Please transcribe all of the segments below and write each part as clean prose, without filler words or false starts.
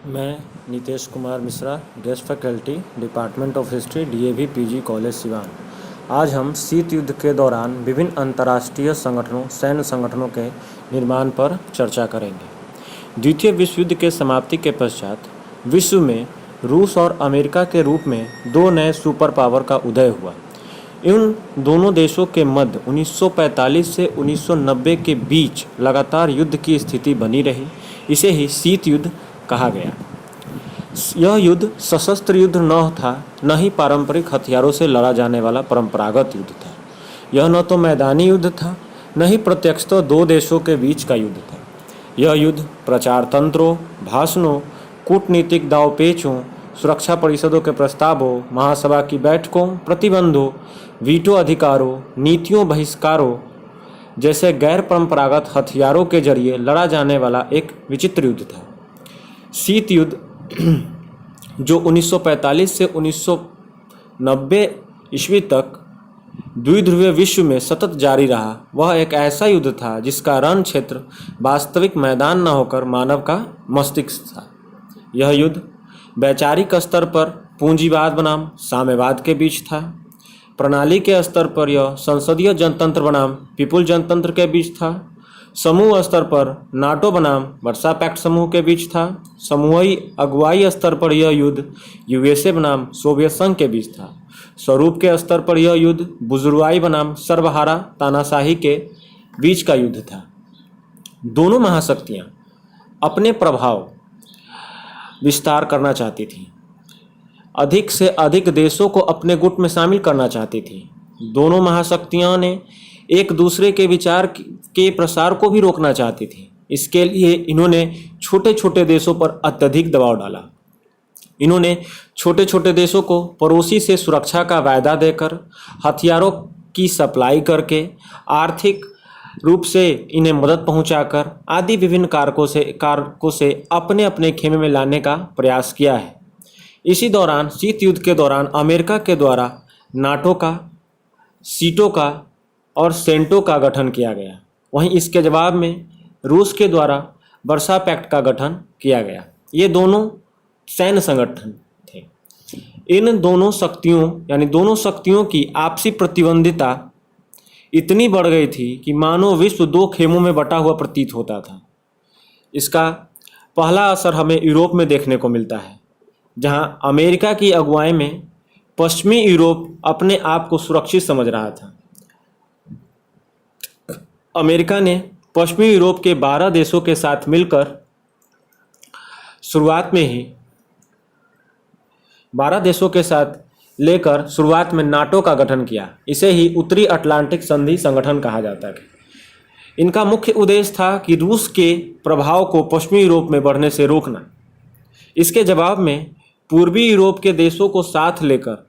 मैं Nitesh Kumar Mishra, guest faculty, department of history, DAV PG college Siwan. आज हम शीत युद्ध के दौरान विभिन्न अंतर्राष्ट्रीय संगठनों, सैन्य संगठनों के निर्माण पर चर्चा करेंगे। द्वितीय विश्व युद्ध के समाप्ति के पश्चात विश्व में रूस और अमेरिका के रूप में दो नए सुपर पावर का उदय हुआ। इन दोनों देशों के मध्य 1945 से 1990 के बीच लगातार युद्ध की स्थिति बनी रही। इसे ही शीत युद्ध कहा गया। यह युद्ध सशस्त्र युद्ध न था, न ही पारंपरिक हथियारों से लड़ा जाने वाला परंपरागत युद्ध था। यह न तो मैदानी युद्ध था, न ही प्रत्यक्षतः दो देशों के बीच का युद्ध था। यह युद्ध प्रचार तंत्रों, भाषणों, कूटनीतिक दावपेचों, सुरक्षा परिषदों के प्रस्तावों, महासभा की बैठकों, प्रतिबंधों, वीटो अधिकारों, नीतियों, बहिष्कारों जैसे गैर परंपरागत हथियारों के जरिए लड़ा जाने वाला एक विचित्र युद्ध था। शीत युद्ध जो 1945 से 1990 ईस्वी तक द्विध्रुवीय विश्व में सतत जारी रहा, वह एक ऐसा युद्ध था जिसका रण क्षेत्र वास्तविक मैदान न होकर मानव का मस्तिष्क था। यह युद्ध वैचारिक स्तर पर पूंजीवाद बनाम साम्यवाद के बीच था। प्रणाली के स्तर पर यह संसदीय जनतंत्र बनाम पीपुल जनतंत्र के बीच था। समूह स्तर पर नाटो बनाम वर्सा पैक्ट समूह के बीच था। समूही अगुवाई स्तर पर यह युद्ध यूएसए बनाम सोवियत संघ के बीच था। स्वरूप के स्तर पर यह युद्ध बुजुर्गवाई बनाम सर्वहारा तानाशाही के बीच का युद्ध था। दोनों महाशक्तियां अपने प्रभाव विस्तार करना चाहती थीं, अधिक से अधिक देशों को अपने गुट में शामिल करना चाहती थी। दोनों महाशक्तियों ने एक दूसरे के विचार के प्रसार को भी रोकना चाहती थी। इसके लिए इन्होंने छोटे छोटे देशों पर अत्यधिक दबाव डाला। इन्होंने छोटे छोटे देशों को पड़ोसी से सुरक्षा का वायदा देकर, हथियारों की सप्लाई करके, आर्थिक रूप से इन्हें मदद पहुंचाकर आदि विभिन्न कारकों से अपने अपने खेमे में लाने का प्रयास किया है। इसी दौरान शीत युद्ध के दौरान अमेरिका के द्वारा नाटो का, सीटो का और सेंटो का गठन किया गया। वहीं इसके जवाब में रूस के द्वारा वर्सा पैक्ट का गठन किया गया। ये दोनों सैन्य संगठन थे। इन दोनों शक्तियों की आपसी प्रतिद्वंदिता इतनी बढ़ गई थी कि मानो विश्व दो खेमों में बटा हुआ प्रतीत होता था। इसका पहला असर हमें यूरोप में देखने को मिलता है, जहां अमेरिका की अगुवाई में पश्चिमी यूरोप अपने आप को सुरक्षित समझ रहा था। अमेरिका ने पश्चिमी यूरोप के 12 देशों के साथ मिलकर शुरुआत में नाटो का गठन किया। इसे ही उत्तरी अटलांटिक संधि संगठन कहा जाता है। इनका मुख्य उद्देश्य था कि रूस के प्रभाव को पश्चिमी यूरोप में बढ़ने से रोकना। इसके जवाब में पूर्वी यूरोप के देशों को साथ लेकर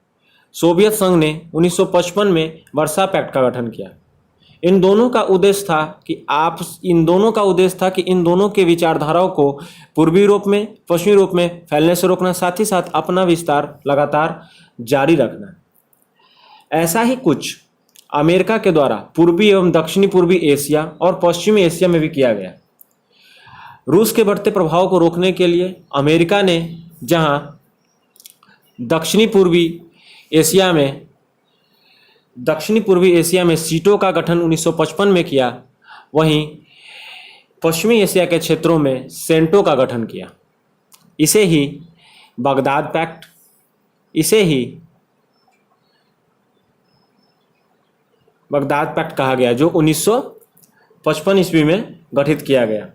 सोवियत संघ ने 1955 में वर्सा पैक्ट का गठन किया। इन दोनों का उद्देश्य था कि इन दोनों के विचारधाराओं को पूर्वी यूरोप में, पश्चिमी यूरोप में फैलने से रोकना, साथ ही साथ अपना विस्तार लगातार जारी रखना। ऐसा ही कुछ अमेरिका के द्वारा पूर्वी एवं दक्षिणी पूर्वी एशिया और पश्चिमी एशिया में भी किया गया। रूस के बढ़ते प्रभाव को रोकने के लिए अमेरिका ने जहां दक्षिणी पूर्वी एशिया में सीटों का गठन 1955 में किया, वहीं पश्चिमी एशिया के क्षेत्रों में सेंटो का गठन किया। इसे ही बगदाद पैक्ट कहा गया, जो 1955 ईस्वी में गठित किया गया।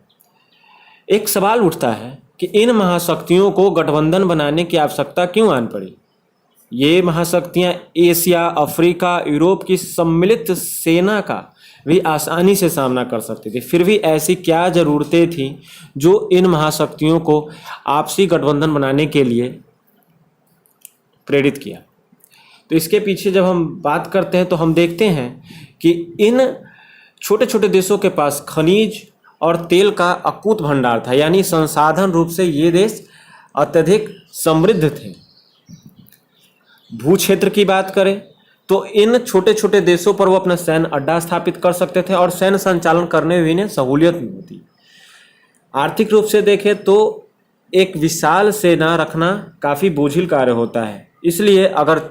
एक सवाल उठता है कि इन महाशक्तियों को गठबंधन बनाने की आवश्यकता क्यों आन पड़ी। ये महाशक्तियां एशिया, अफ्रीका, यूरोप की सम्मिलित सेना का भी आसानी से सामना कर सकती थी। फिर भी ऐसी क्या ज़रूरतें थीं जो इन महाशक्तियों को आपसी गठबंधन बनाने के लिए प्रेरित किया। तो इसके पीछे जब हम बात करते हैं तो हम देखते हैं कि इन छोटे छोटे देशों के पास खनिज और तेल का अकूत भंडार था, यानी संसाधन रूप से ये देश अत्यधिक समृद्ध थे। भू क्षेत्र की बात करें तो इन छोटे छोटे देशों पर वो अपना सैन्य अड्डा स्थापित कर सकते थे और सैन्य संचालन करने में इन्हें सहूलियत भी होती। आर्थिक रूप से देखें तो एक विशाल सेना रखना काफ़ी बोझिल कार्य होता है। इसलिए अगर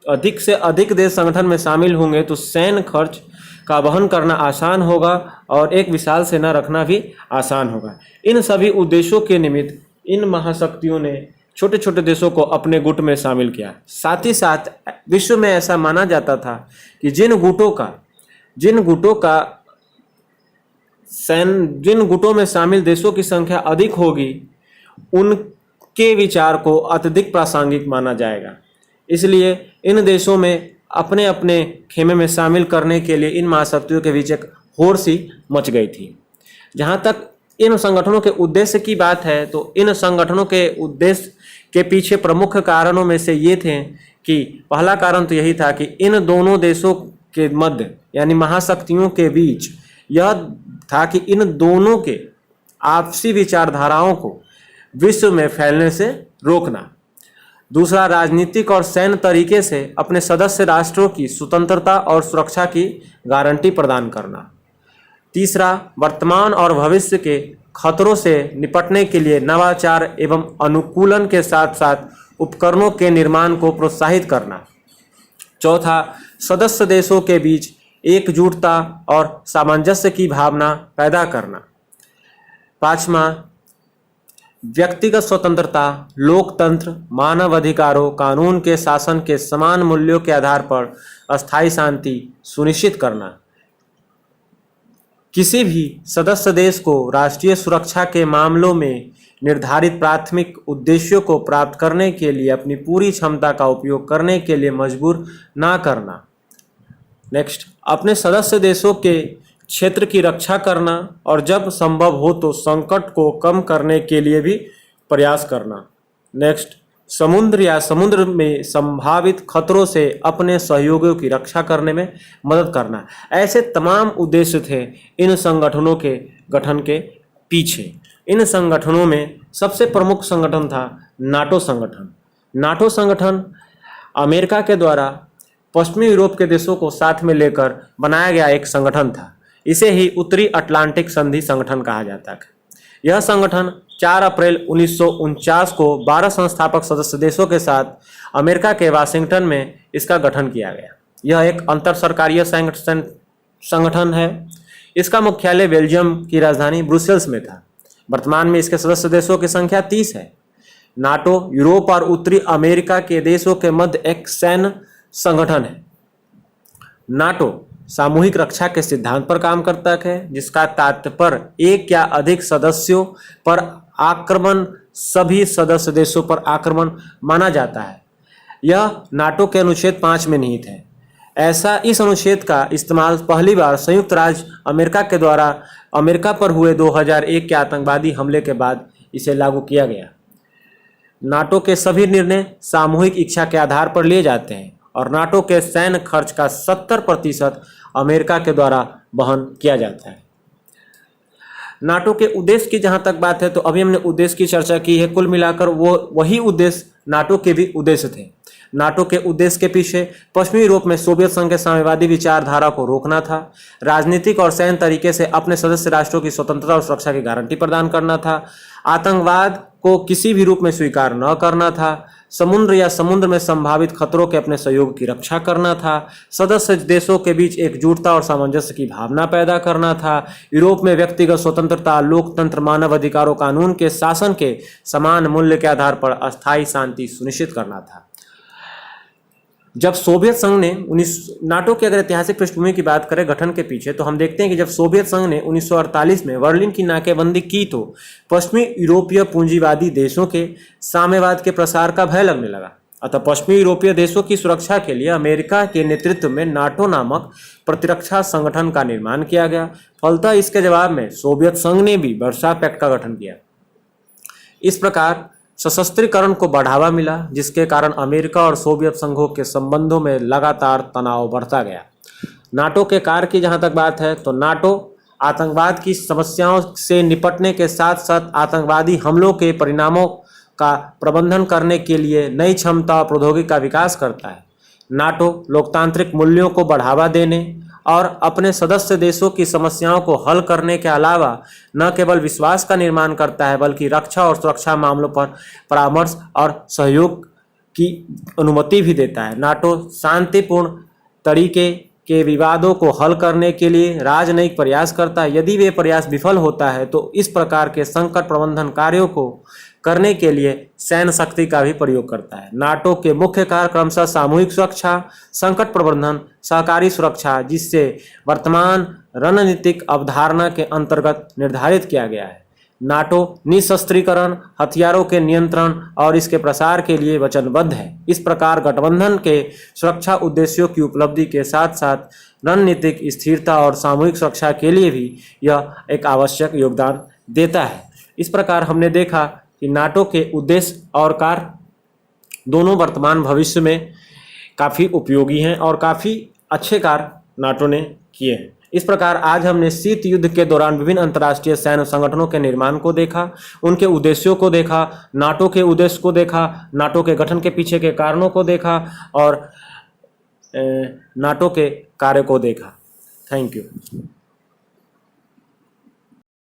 अधिक से अधिक देश संगठन में शामिल होंगे तो सैन्य खर्च का वहन करना आसान होगा और एक विशाल सेना रखना भी आसान होगा। इन सभी उद्देश्यों के निमित्त इन महाशक्तियों ने छोटे छोटे देशों को अपने गुट में शामिल किया। साथ ही साथ विश्व में ऐसा माना जाता था कि जिन गुटों में शामिल देशों की संख्या अधिक होगी उनके विचार को अत्यधिक प्रासंगिक माना जाएगा। इसलिए इन देशों में अपने अपने खेमे में शामिल करने के लिए इन महाशक्तियों के बीच एक होड़ सी मच गई थी। जहाँ तक इन संगठनों के उद्देश्य की बात है तो इन संगठनों के उद्देश्य के पीछे प्रमुख कारणों में से ये थे कि पहला कारण तो यही था कि इन दोनों देशों के मध्य यानी महाशक्तियों के बीच यह था कि इन दोनों के आपसी विचारधाराओं को विश्व में फैलने से रोकना। दूसरा, राजनीतिक और सैन्य तरीके से अपने सदस्य राष्ट्रों की स्वतंत्रता और सुरक्षा की गारंटी प्रदान करना। तीसरा, वर्तमान और भविष्य के खतरों से निपटने के लिए नवाचार एवं अनुकूलन के साथ साथ उपकरणों के निर्माण को प्रोत्साहित करना। चौथा, सदस्य देशों के बीच एकजुटता और सामंजस्य की भावना पैदा करना। पांचवा, व्यक्तिगत स्वतंत्रता, लोकतंत्र, मानव अधिकारों, कानून के शासन के समान मूल्यों के आधार पर अस्थायी शांति सुनिश्चित करना। किसी भी सदस्य देश को राष्ट्रीय सुरक्षा के मामलों में निर्धारित प्राथमिक उद्देश्यों को प्राप्त करने के लिए अपनी पूरी क्षमता का उपयोग करने के लिए मजबूर ना करना। नेक्स्ट, अपने सदस्य देशों के क्षेत्र की रक्षा करना और जब संभव हो तो संकट को कम करने के लिए भी प्रयास करना। नेक्स्ट, समुद्र या समुद्र में संभावित खतरों से अपने सहयोगियों की रक्षा करने में मदद करना। ऐसे तमाम उद्देश्य थे इन संगठनों के गठन के पीछे। इन संगठनों में सबसे प्रमुख संगठन था नाटो संगठन। नाटो संगठन अमेरिका के द्वारा पश्चिमी यूरोप के देशों को साथ में लेकर बनाया गया एक संगठन था। इसे ही उत्तरी अटलांटिक संधि संगठन कहा जाता है। यह संगठन 4 अप्रैल 1949 को 12 संस्थापक सदस्य देशों के साथ अमेरिका के वाशिंगटन में इसका गठन किया गया। यह एक अंतर सरकारीय संगठन है। इसका मुख्यालय बेल्जियम की राजधानी ब्रुसेल्स में था। वर्तमान में इसके सदस्य देशों की संख्या 30 है। नाटो यूरोप और उत्तरी अमेरिका के देशों के मध्य एक सैन्य संगठन है। नाटो सामूहिक रक्षा के सिद्धांत पर काम करता है, जिसका तात्पर्य एक या अधिक सदस्यों पर आक्रमण, सभी सदस्य देशों पर आक्रमण माना जाता है। यह नाटो के अनुच्छेद 5 में निहित है। इस अनुच्छेद का इस्तेमाल पहली बार संयुक्त राज्य अमेरिका के द्वारा अमेरिका पर हुए 2001 के आतंकवादी हमले के बाद इसे लागू किया गया। नाटो के सभी निर्णय सामूहिक इच्छा के आधार पर लिए जाते हैं और नाटो के सैन्य खर्च का 70% अमेरिका के द्वारा वहन किया जाता है। नाटो के उद्देश्य की जहां तक बात है तो अभी हमने उद्देश्य की चर्चा की है। कुल मिलाकर वही उद्देश्य नाटो के भी उद्देश्य थे। नाटो के उद्देश्य के पीछे पश्चिमी यूरोप में सोवियत संघ के साम्यवादी विचारधारा को रोकना था, राजनीतिक और सैन्य तरीके से अपने सदस्य राष्ट्रों की स्वतंत्रता और सुरक्षा की गारंटी प्रदान करना था, आतंकवाद को किसी भी रूप में स्वीकार न करना था, समुद्र या समुद्र में संभावित खतरों के अपने सहयोग की रक्षा करना था, सदस्य देशों के बीच एकजुटता और सामंजस्य की भावना पैदा करना था, यूरोप में व्यक्तिगत स्वतंत्रता, लोकतंत्र, मानव अधिकारों, कानून के शासन के समान मूल्य के आधार पर अस्थायी शांति सुनिश्चित करना था। जब सोवियत संघ ने नाटो की अगर ऐतिहासिक पृष्ठभूमि की बात करें गठन के पीछे, तो हम देखते हैं कि जब सोवियत संघ ने 1948 में बर्लिन की नाकेबंदी की तो पश्चिमी यूरोपीय पूंजीवादी देशों के साम्यवाद के प्रसार का भय लगने लगा। अतः पश्चिमी यूरोपीय देशों की सुरक्षा के लिए अमेरिका के नेतृत्व में नाटो नामक प्रतिरक्षा संगठन का निर्माण किया गया। फलतः इसके जवाब में सोवियत संघ ने भी वर्सा पैक्ट का गठन किया। इस प्रकार सशस्त्रीकरण को बढ़ावा मिला, जिसके कारण अमेरिका और सोवियत संघों के संबंधों में लगातार तनाव बढ़ता गया। नाटो के कार्य की जहां तक बात है तो नाटो आतंकवाद की समस्याओं से निपटने के साथ साथ आतंकवादी हमलों के परिणामों का प्रबंधन करने के लिए नई क्षमता और प्रौद्योगिकी का विकास करता है। नाटो लोकतांत्रिक मूल्यों को बढ़ावा देने और अपने सदस्य देशों की समस्याओं को हल करने के अलावा न केवल विश्वास का निर्माण करता है बल्कि रक्षा और सुरक्षा मामलों पर परामर्श और सहयोग की अनुमति भी देता है। नाटो शांतिपूर्ण तरीके के विवादों को हल करने के लिए राजनयिक प्रयास करता है। यदि वे प्रयास विफल होता है तो इस प्रकार के संकट प्रबंधन कार्यों को करने के लिए सैन्य शक्ति का भी प्रयोग करता है। नाटो के मुख्य कार्य क्रमशः सामूहिक सुरक्षा, संकट प्रबंधन, सहकारी सुरक्षा, जिससे वर्तमान रणनीतिक अवधारणा के अंतर्गत निर्धारित किया गया है। नाटो निशस्त्रीकरण, हथियारों के नियंत्रण और इसके प्रसार के लिए वचनबद्ध है। इस प्रकार गठबंधन के सुरक्षा उद्देश्यों की उपलब्धि के साथ साथ रणनीतिक स्थिरता और सामूहिक सुरक्षा के लिए भी यह एक आवश्यक योगदान देता है। इस प्रकार हमने देखा कि नाटो के उद्देश्य और कार्य दोनों वर्तमान भविष्य में काफ़ी उपयोगी हैं और काफ़ी अच्छे कार्य नाटो ने किए हैं। इस प्रकार आज हमने शीत युद्ध के दौरान विभिन्न अंतर्राष्ट्रीय सैन्य संगठनों के निर्माण को देखा, उनके उद्देश्यों को देखा, नाटो के उद्देश्य को देखा, नाटो के गठन के पीछे के कारणों को देखा और नाटो के कार्य को देखा। Thank you.